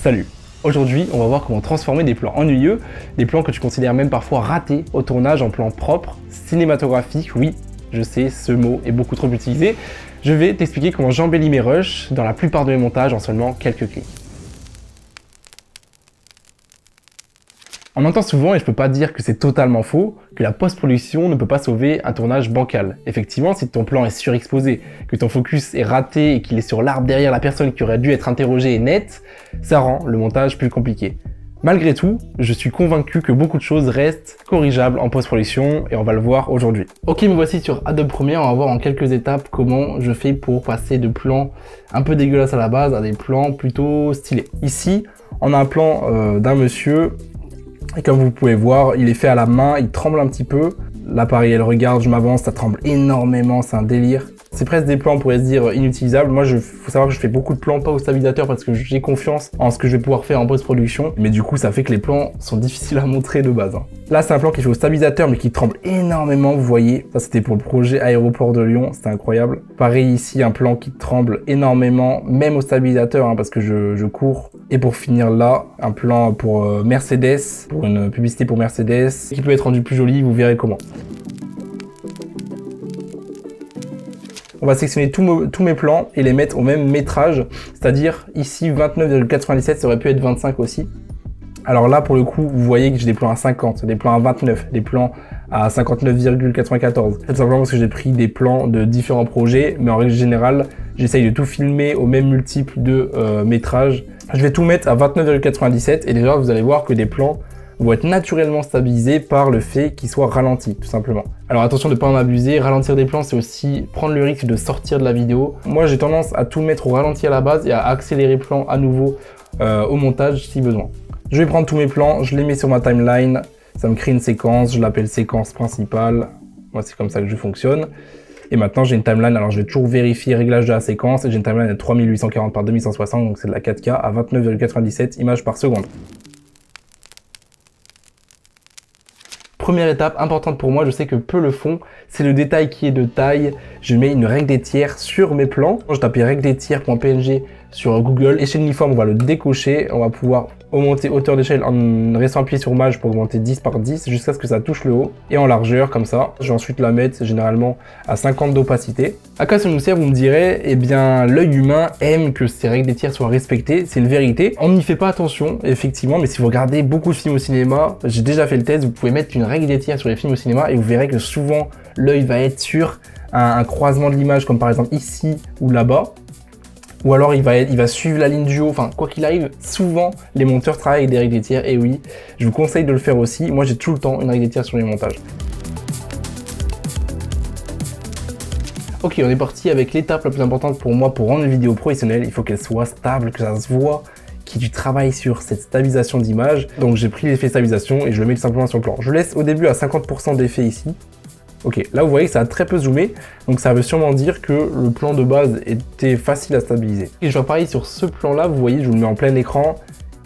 Salut! Aujourd'hui, on va voir comment transformer des plans ennuyeux, des plans que tu considères même parfois ratés au tournage en plans propres, cinématographiques. Oui, je sais, ce mot est beaucoup trop utilisé. Je vais t'expliquer comment j'embellis mes rushs dans la plupart de mes montages en seulement quelques clics. On entend souvent, et je peux pas dire que c'est totalement faux, que la post-production ne peut pas sauver un tournage bancal. Effectivement, si ton plan est surexposé, que ton focus est raté et qu'il est sur l'arbre derrière la personne qui aurait dû être interrogée et nette, ça rend le montage plus compliqué. Malgré tout, je suis convaincu que beaucoup de choses restent corrigeables en post-production et on va le voir aujourd'hui. Ok, me voici sur Adobe Premiere, on va voir en quelques étapes comment je fais pour passer de plans un peu dégueulasses à la base à des plans plutôt stylés. Ici, on a un plan d'un monsieur. Et comme vous pouvez voir, il est fait à la main, il tremble un petit peu. Là pareil, elle regarde, je m'avance, ça tremble énormément, c'est un délire. C'est presque des plans, on pourrait se dire, inutilisables. Moi, faut savoir que je fais beaucoup de plans pas au stabilisateur parce que j'ai confiance en ce que je vais pouvoir faire en post-production. Mais du coup, ça fait que les plans sont difficiles à montrer de base. Là, c'est un plan qui est fait au stabilisateur mais qui tremble énormément, vous voyez. Ça, c'était pour le projet Aéroport de Lyon, c'était incroyable. Pareil ici, un plan qui tremble énormément, même au stabilisateur, parce que je cours. Et pour finir là, un plan pour Mercedes, pour une publicité pour Mercedes, qui peut être rendu plus joli, vous verrez comment. On va sélectionner tous mes plans et les mettre au même métrage, c'est-à-dire ici 29,97, ça aurait pu être 25 aussi. Alors là, pour le coup, vous voyez que j'ai des plans à 50, des plans à 29, des plans à 59,94. C'est tout simplement parce que j'ai pris des plans de différents projets, mais en règle générale, j'essaye de tout filmer au même multiple de métrage. Je vais tout mettre à 29,97 et déjà, vous allez voir que des plans vont être naturellement stabilisés par le fait qu'ils soient ralentis, tout simplement. Alors attention de ne pas en abuser, ralentir des plans, c'est aussi prendre le risque de sortir de la vidéo. Moi, j'ai tendance à tout mettre au ralenti à la base et à accélérer le plan à nouveau au montage si besoin. Je vais prendre tous mes plans, je les mets sur ma timeline, ça me crée une séquence, je l'appelle séquence principale. Moi, c'est comme ça que je fonctionne. Et maintenant, j'ai une timeline, alors je vais toujours vérifier réglage de la séquence, et j'ai une timeline de 3840 par 2160, donc c'est de la 4K à 29,97 images par seconde. Première étape importante pour moi, je sais que peu le font, c'est le détail qui est de taille. Je mets une règle des tiers sur mes plans. Je tape règle des tiers.png sur Google. Échelle uniforme, on va le décocher. On va pouvoir augmenter hauteur d'échelle en restant appuyé sur Maj pour augmenter 10 par 10 jusqu'à ce que ça touche le haut. Et en largeur, comme ça. Je vais ensuite la mettre généralement à 50 d'opacité. À quoi ça nous sert, vous me direz? Eh bien, l'œil humain aime que ces règles des tiers soient respectées. C'est une vérité. On n'y fait pas attention, effectivement. Mais si vous regardez beaucoup de films au cinéma, j'ai déjà fait le test, vous pouvez mettre une règle des tiers sur les films au cinéma et vous verrez que souvent, l'œil va être sur un croisement de l'image, comme par exemple ici ou là-bas. Ou alors il va suivre la ligne du haut, enfin quoi qu'il arrive, souvent les monteurs travaillent avec des règles des tiers, et oui, je vous conseille de le faire aussi. Moi j'ai tout le temps une règle des tiers sur les montages. Ok, on est parti avec l'étape la plus importante pour moi pour rendre une vidéo professionnelle. Il faut qu'elle soit stable, que ça se voit, qu'il y ait du travail sur cette stabilisation d'image. Donc j'ai pris l'effet stabilisation et je le mets tout simplement sur le plan. Je laisse au début à 50% d'effet ici. Ok, là vous voyez que ça a très peu zoomé, donc ça veut sûrement dire que le plan de base était facile à stabiliser. Et je vois pareil sur ce plan là, vous voyez, je vous le mets en plein écran,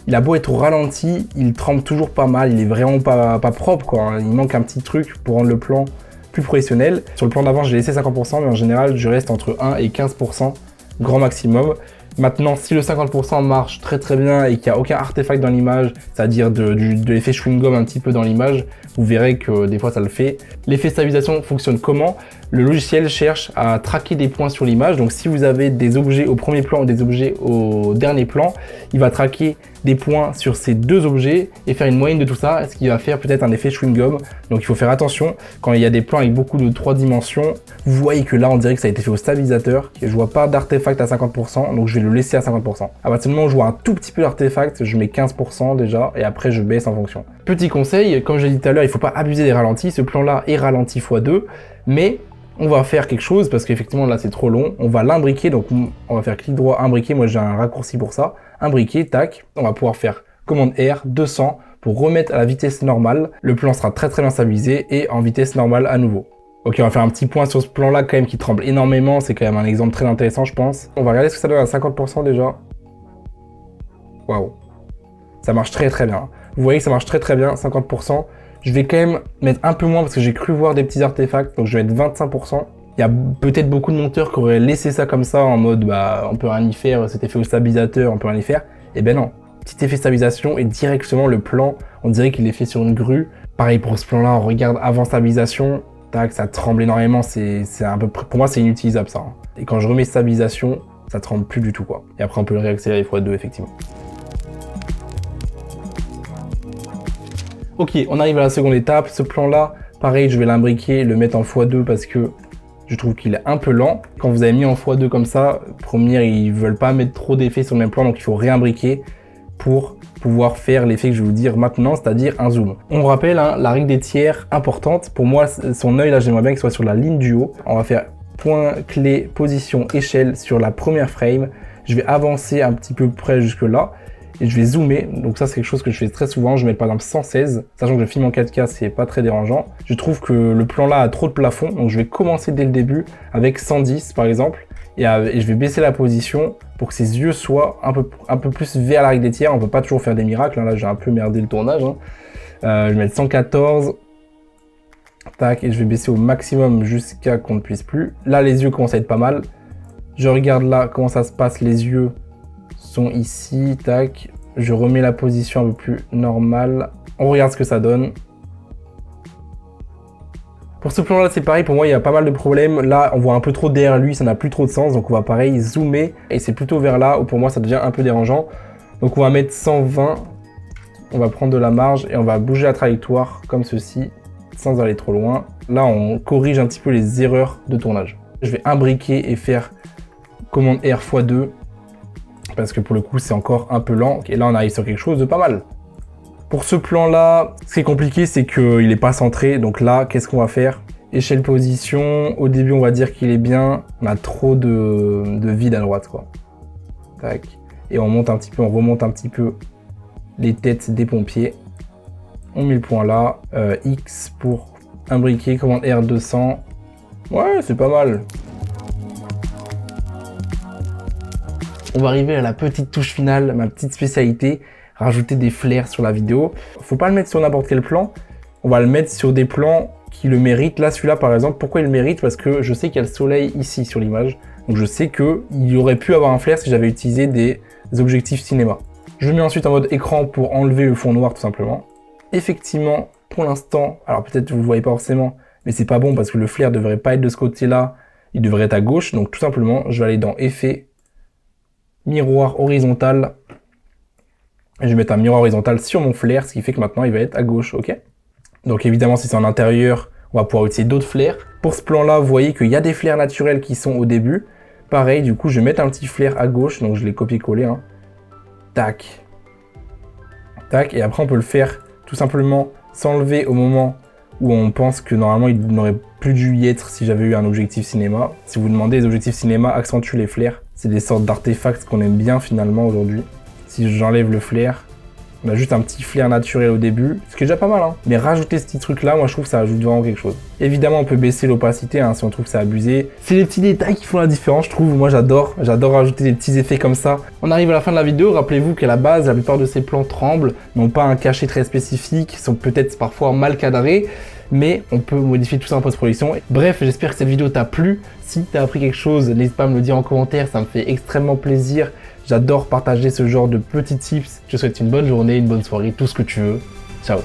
il a beau être au ralenti, il tremble toujours pas mal, il est vraiment pas propre quoi, il manque un petit truc pour rendre le plan plus professionnel. Sur le plan d'avant j'ai laissé 50%, mais en général je reste entre 1 et 15%, grand maximum. Maintenant, si le 50% marche très très bien et qu'il n'y a aucun artefact dans l'image, c'est-à-dire de l'effet chewing-gum un petit peu dans l'image, vous verrez que des fois ça le fait. L'effet stabilisation fonctionne comment? Le logiciel cherche à traquer des points sur l'image. Donc si vous avez des objets au premier plan ou des objets au dernier plan, il va traquer des points sur ces deux objets et faire une moyenne de tout ça, ce qui va faire peut-être un effet chewing-gum. Donc il faut faire attention quand il y a des plans avec beaucoup de 3 dimensions. Vous voyez que là on dirait que ça a été fait au stabilisateur. Je vois pas d'artefact à 50%, donc je vais le laisser à 50%. À partir du moment où je vois un tout petit peu d'artefact, je mets 15% déjà et après je baisse en fonction. Petit conseil, comme je l'ai dit tout à l'heure, il faut pas abuser des ralentis. Ce plan là est ralenti x2, mais on va faire quelque chose parce qu'effectivement là c'est trop long. On va l'imbriquer, donc on va faire clic droit, imbriquer. Moi j'ai un raccourci pour ça. Imbriquer, tac. On va pouvoir faire commande R 200 pour remettre à la vitesse normale. Le plan sera très très bien stabilisé et en vitesse normale à nouveau. Ok, on va faire un petit point sur ce plan là quand même qui tremble énormément. C'est quand même un exemple très intéressant je pense. On va regarder ce que ça donne à 50% déjà. Waouh. Ça marche très très bien. Vous voyez que ça marche très très bien, 50%. Je vais quand même mettre un peu moins parce que j'ai cru voir des petits artefacts, donc je vais mettre 25%. Il y a peut-être beaucoup de monteurs qui auraient laissé ça comme ça en mode bah on peut rien y faire, c'était fait au stabilisateur, on peut rien y faire. Et ben non, petit effet stabilisation et directement le plan, on dirait qu'il est fait sur une grue. Pareil pour ce plan-là, on regarde avant stabilisation, tac, ça tremble énormément, c'est un peu, pour moi c'est inutilisable ça. Hein. Et quand je remets stabilisation, ça tremble plus du tout quoi. Et après on peut le réaccélérer x2 effectivement. Ok, on arrive à la seconde étape. Ce plan-là, pareil, je vais l'imbriquer, le mettre en x2 parce que je trouve qu'il est un peu lent. Quand vous avez mis en x2 comme ça, première, ils veulent pas mettre trop d'effets sur le même plan, donc il faut réimbriquer pour pouvoir faire l'effet que je vais vous dire maintenant, c'est-à-dire un zoom. On rappelle, hein, la règle des tiers importante. Pour moi, son œil là, j'aimerais bien qu'il soit sur la ligne du haut. On va faire point, clé, position, échelle sur la première frame. Je vais avancer un petit peu près jusque là. Et je vais zoomer, donc ça c'est quelque chose que je fais très souvent, je vais mettre par exemple 116, sachant que je filme en 4K, c'est pas très dérangeant. Je trouve que le plan là a trop de plafond, donc je vais commencer dès le début avec 110 par exemple, et je vais baisser la position pour que ses yeux soient un peu plus vers la règle des tiers. On peut pas toujours faire des miracles, hein. Là j'ai un peu merdé le tournage. Hein. Je vais mettre 114, tac, et je vais baisser au maximum jusqu'à qu'on ne puisse plus. Là les yeux commencent à être pas mal. Je regarde là comment ça se passe, les yeux sont ici, tac, je remets la position un peu plus normale, on regarde ce que ça donne. Pour ce plan là c'est pareil, pour moi il y a pas mal de problèmes, là on voit un peu trop derrière lui, ça n'a plus trop de sens, donc on va pareil zoomer, et c'est plutôt vers là où pour moi ça devient un peu dérangeant, donc on va mettre 120, on va prendre de la marge et on va bouger la trajectoire comme ceci, sans aller trop loin. Là on corrige un petit peu les erreurs de tournage. Je vais imbriquer et faire commande R x2, parce que pour le coup c'est encore un peu lent, et là on arrive sur quelque chose de pas mal. Pour ce plan là, ce qui est compliqué c'est qu'il n'est pas centré, donc là qu'est-ce qu'on va faire? Échelle position, au début on va dire qu'il est bien, on a trop de vide à droite quoi. Tac. Et on monte un petit peu, on remonte un petit peu les têtes des pompiers. On met le point là, X pour imbriquer, commande R200, ouais c'est pas mal. On va arriver à la petite touche finale, ma petite spécialité, rajouter des flares sur la vidéo. Faut pas le mettre sur n'importe quel plan, on va le mettre sur des plans qui le méritent. Là, celui-là par exemple, pourquoi il le mérite? Parce que je sais qu'il y a le soleil ici sur l'image, donc je sais qu'il aurait pu avoir un flare si j'avais utilisé des objectifs cinéma. Je le mets ensuite en mode écran pour enlever le fond noir tout simplement. Effectivement, pour l'instant, alors peut-être que vous le voyez pas forcément, mais c'est pas bon parce que le flare devrait pas être de ce côté-là, il devrait être à gauche, donc tout simplement, je vais aller dans Effet, miroir horizontal, et je vais mettre un miroir horizontal sur mon flare, ce qui fait que maintenant il va être à gauche, ok? Donc évidemment si c'est en intérieur, on va pouvoir utiliser d'autres flares. Pour ce plan là, vous voyez qu'il y a des flares naturels qui sont au début. Pareil, du coup je vais mettre un petit flare à gauche, donc je l'ai copié-collé, hein. Tac, tac, et après on peut le faire tout simplement s'enlever au moment où on pense que normalement il n'aurait plus dû y être si j'avais eu un objectif cinéma. Si vous demandez, les objectifs cinéma accentuent les flares. C'est des sortes d'artefacts qu'on aime bien finalement aujourd'hui. Si j'enlève le flare, on a juste un petit flare naturel au début, ce qui est déjà pas mal, hein. Mais rajouter ce petit truc là, moi je trouve que ça ajoute vraiment quelque chose. Évidemment on peut baisser l'opacité hein, si on trouve que c'est abusé. C'est les petits détails qui font la différence, je trouve. Moi j'adore rajouter des petits effets comme ça. On arrive à la fin de la vidéo, rappelez-vous qu'à la base, la plupart de ces plans tremblent, n'ont pas un cachet très spécifique, sont peut-être parfois mal cadrés, mais on peut modifier tout ça en post-production. Bref, j'espère que cette vidéo t'a plu. Si t'as appris quelque chose, n'hésite pas à me le dire en commentaire, ça me fait extrêmement plaisir. J'adore partager ce genre de petits tips. Je te souhaite une bonne journée, une bonne soirée, tout ce que tu veux. Ciao.